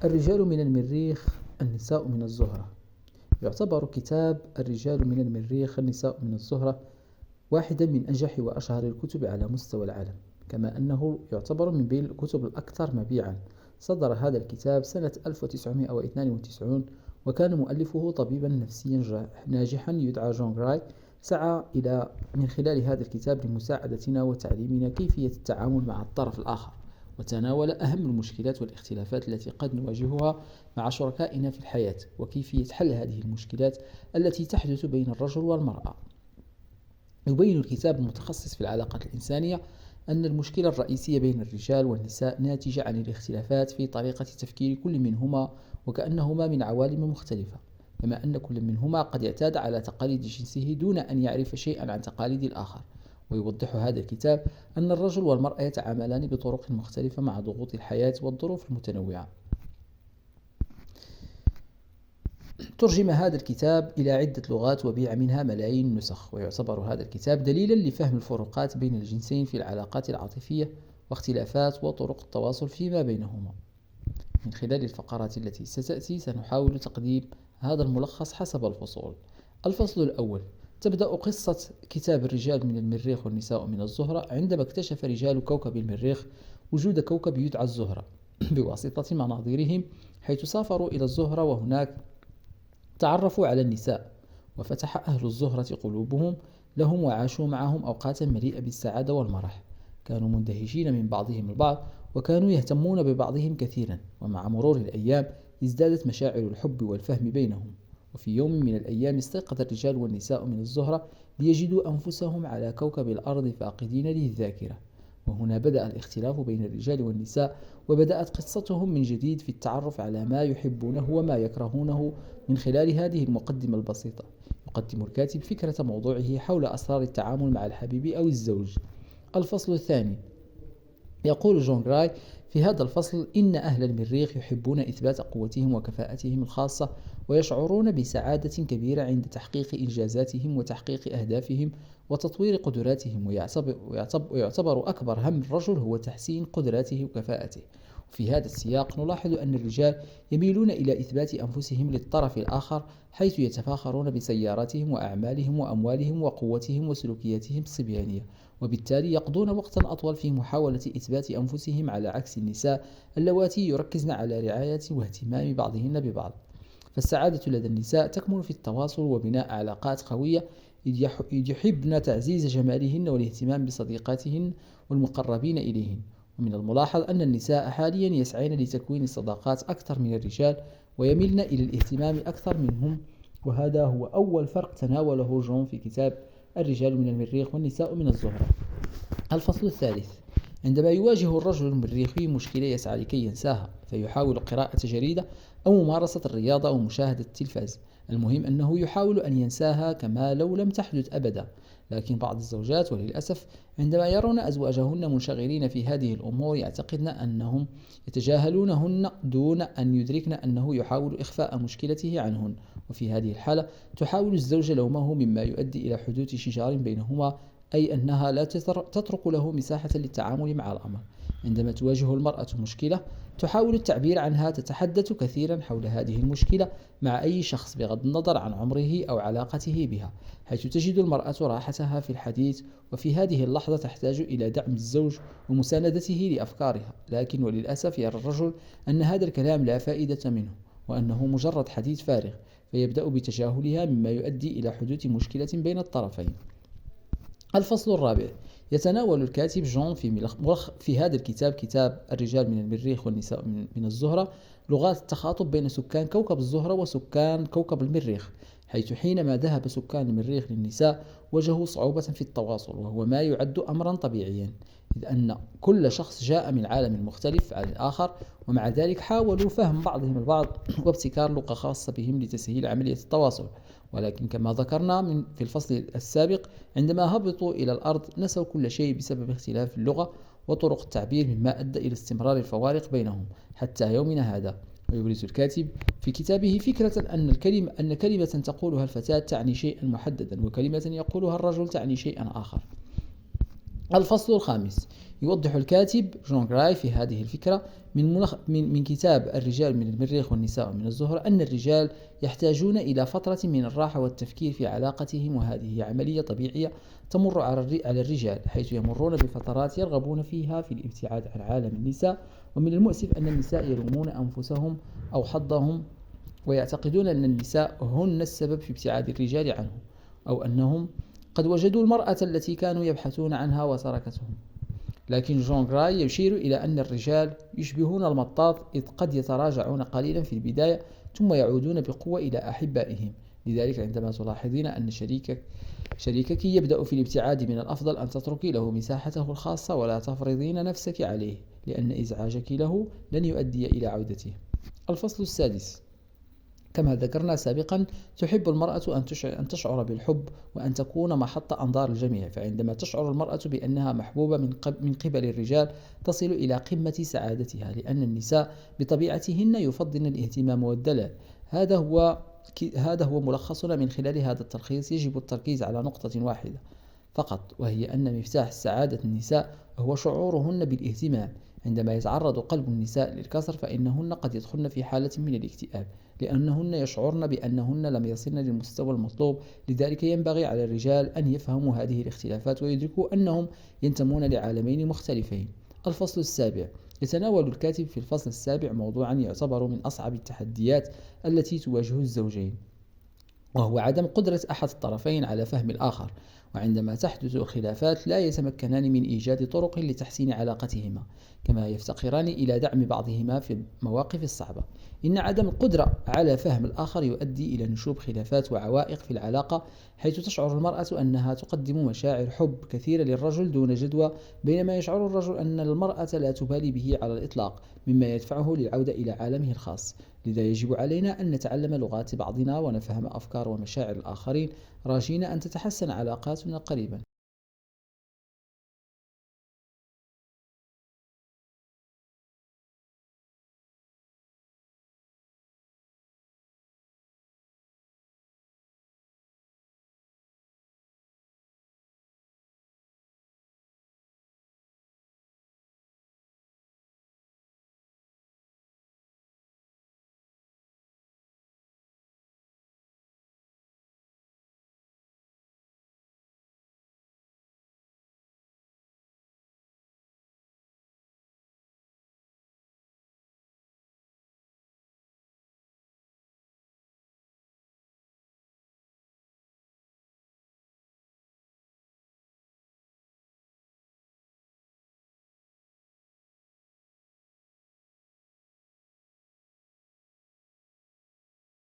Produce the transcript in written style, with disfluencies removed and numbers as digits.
الرجال من المريخ، النساء من الزهرة. يعتبر كتاب الرجال من المريخ النساء من الزهرة واحدا من أنجح وأشهر الكتب على مستوى العالم، كما أنه يعتبر من بين الكتب الأكثر مبيعا. صدر هذا الكتاب سنة 1992، وكان مؤلفه طبيبا نفسيا ناجحا يدعى جون جراي. سعى من خلال هذا الكتاب لمساعدتنا وتعليمنا كيفية التعامل مع الطرف الآخر، وتناول أهم المشكلات والاختلافات التي قد نواجهها مع شركائنا في الحياة، وكيفية حل هذه المشكلات التي تحدث بين الرجل والمرأة. يبين الكتاب المتخصص في العلاقات الإنسانية أن المشكلة الرئيسية بين الرجال والنساء ناتجة عن الاختلافات في طريقة تفكير كل منهما، وكأنهما من عوالم مختلفة، كما أن كل منهما قد اعتاد على تقاليد جنسه دون أن يعرف شيئا عن تقاليد الآخر. ويوضح هذا الكتاب أن الرجل والمرأة يتعاملان بطرق مختلفة مع ضغوط الحياة والظروف المتنوعة. ترجم هذا الكتاب إلى عدة لغات وبيع منها ملايين النسخ، ويعتبر هذا الكتاب دليلا لفهم الفروقات بين الجنسين في العلاقات العاطفية واختلافات وطرق التواصل فيما بينهما. من خلال الفقرات التي ستأتي سنحاول تقديم هذا الملخص حسب الفصول. الفصل الأول: تبدأ قصة كتاب الرجال من المريخ والنساء من الزهرة عندما اكتشف رجال كوكب المريخ وجود كوكب يدعى الزهرة بواسطة مناظيرهم، حيث سافروا إلى الزهرة وهناك تعرفوا على النساء، وفتح أهل الزهرة قلوبهم لهم وعاشوا معهم أوقاتا مليئة بالسعادة والمرح. كانوا مندهشين من بعضهم البعض، وكانوا يهتمون ببعضهم كثيرا، ومع مرور الأيام ازدادت مشاعر الحب والفهم بينهم. وفي يوم من الأيام استيقظ الرجال والنساء من الزهرة ليجدوا أنفسهم على كوكب الأرض فاقدين للذاكرة. وهنا بدأ الاختلاف بين الرجال والنساء، وبدأت قصتهم من جديد في التعرف على ما يحبونه وما يكرهونه. من خلال هذه المقدمة البسيطة يقدم الكاتب فكرة موضوعه حول أسرار التعامل مع الحبيب أو الزوج. الفصل الثاني: يقول جون جراي في هذا الفصل إن أهل المريخ يحبون إثبات قوتهم وكفاءتهم الخاصة، ويشعرون بسعادة كبيرة عند تحقيق إنجازاتهم وتحقيق أهدافهم وتطوير قدراتهم، ويعتبر أكبر هم الرجل هو تحسين قدراته وكفاءته. وفي هذا السياق نلاحظ أن الرجال يميلون إلى إثبات أنفسهم للطرف الآخر، حيث يتفاخرون بسياراتهم وأعمالهم وأموالهم وقوتهم وسلوكياتهم الصبيانية، وبالتالي يقضون وقتا أطول في محاولة إثبات أنفسهم، على عكس النساء اللواتي يركزن على رعاية واهتمام بعضهن ببعض. فالسعادة لدى النساء تكمن في التواصل وبناء علاقات قوية، إذ يحبن تعزيز جمالهن والاهتمام بصديقاتهن والمقربين إليهن. ومن الملاحظ أن النساء حاليا يسعين لتكوين صداقات أكثر من الرجال، ويميلن إلى الاهتمام أكثر منهم، وهذا هو أول فرق تناوله جون في كتاب الرجال من المريخ والنساء من الزهرة. الفصل الثالث: عندما يواجه الرجل المريخي مشكلة يسعى لكي ينساها، فيحاول قراءة جريدة أو ممارسة الرياضة أو مشاهدة التلفاز. المهم أنه يحاول أن ينساها كما لو لم تحدث أبدا. لكن بعض الزوجات وللأسف عندما يرون أزواجهن منشغلين في هذه الأمور يعتقدن أنهم يتجاهلونهن دون أن يدركن أنه يحاول إخفاء مشكلته عنهن. وفي هذه الحالة تحاول الزوجة لومه، مما يؤدي إلى حدوث شجار بينهما، أي أنها لا تترك له مساحة للتعامل مع الأمر. عندما تواجه المرأة مشكلة تحاول التعبير عنها، تتحدث كثيرا حول هذه المشكلة مع أي شخص بغض النظر عن عمره أو علاقته بها، حيث تجد المرأة راحتها في الحديث. وفي هذه اللحظة تحتاج إلى دعم الزوج ومساندته لأفكارها. لكن وللأسف يرى الرجل أن هذا الكلام لا فائدة منه، وأنه مجرد حديث فارغ، فيبدأ بتجاهلها، مما يؤدي إلى حدوث مشكلة بين الطرفين. الفصل الرابع: يتناول الكاتب جون في هذا الكتاب، كتاب الرجال من المريخ والنساء من الزهرة، لغات التخاطب بين سكان كوكب الزهرة وسكان كوكب المريخ، حيث حينما ذهب سكان المريخ للنساء وجهوا صعوبة في التواصل، وهو ما يعد أمرا طبيعيا، إذ أن كل شخص جاء من عالم مختلف عن الآخر، ومع ذلك حاولوا فهم بعضهم البعض وابتكار لغة خاصة بهم لتسهيل عملية التواصل. ولكن كما ذكرنا في الفصل السابق، عندما هبطوا إلى الأرض نسوا كل شيء بسبب اختلاف اللغة وطرق التعبير، مما أدى إلى استمرار الفوارق بينهم حتى يومنا هذا. ويبرز الكاتب في كتابه فكرة أن كلمة تقولها الفتاة تعني شيئا محددا، وكلمة يقولها الرجل تعني شيئا آخر. الفصل الخامس. يوضح الكاتب جون جراي في هذه الفكرة من كتاب الرجال من المريخ والنساء من الزهرة أن الرجال يحتاجون إلى فترة من الراحة والتفكير في علاقتهم، وهذه عملية طبيعية تمر على الرجال، حيث يمرون بفترات يرغبون فيها في الابتعاد عن عالم النساء. ومن المؤسف أن النساء يلومون أنفسهم أو حظهم، ويعتقدون أن النساء هن السبب في ابتعاد الرجال عنهم، أو أنهم قد وجدوا المرأة التي كانوا يبحثون عنها وتركتهم. لكن جون جراي يشير إلى أن الرجال يشبهون المطاط، إذ قد يتراجعون قليلا في البداية ثم يعودون بقوة إلى أحبائهم. لذلك عندما تلاحظين أن شريكك يبدأ في الابتعاد، من الأفضل أن تتركي له مساحته الخاصة ولا تفرضين نفسك عليه، لأن إزعاجك له لن يؤدي إلى عودته. الفصل السادس. كما ذكرنا سابقا، تحب المرأة أن تشعر بالحب وأن تكون محط أنظار الجميع، فعندما تشعر المرأة بأنها محبوبة من قبل الرجال تصل إلى قمة سعادتها، لأن النساء بطبيعتهن يفضلن الاهتمام والدلال. هذا هو ملخصنا من خلال هذا التلخيص. يجب التركيز على نقطة واحدة فقط، وهي أن مفتاح سعادة النساء هو شعورهن بالاهتمام. عندما يتعرض قلب النساء للكسر فإنهن قد يدخلن في حالة من الاكتئاب، لأنهن يشعرن بأنهن لم يصلن للمستوى المطلوب. لذلك ينبغي على الرجال أن يفهموا هذه الاختلافات ويدركوا أنهم ينتمون لعالمين مختلفين. الفصل السابع. يتناول الكاتب في الفصل السابع موضوعا يعتبر من أصعب التحديات التي تواجه الزوجين، وهو عدم قدرة أحد الطرفين على فهم الآخر. وعندما تحدث خلافات لا يتمكنان من إيجاد طرق لتحسين علاقتهما، كما يفتقران إلى دعم بعضهما في المواقف الصعبة. إن عدم القدرة على فهم الآخر يؤدي إلى نشوب خلافات وعوائق في العلاقة، حيث تشعر المرأة أنها تقدم مشاعر حب كثيرة للرجل دون جدوى، بينما يشعر الرجل أن المرأة لا تبالي به على الإطلاق، مما يدفعه للعودة إلى عالمه الخاص. لذا يجب علينا أن نتعلم لغات بعضنا ونفهم أفكار ومشاعر الآخرين، راجين أن تتحسن علاقاتنا قريبا.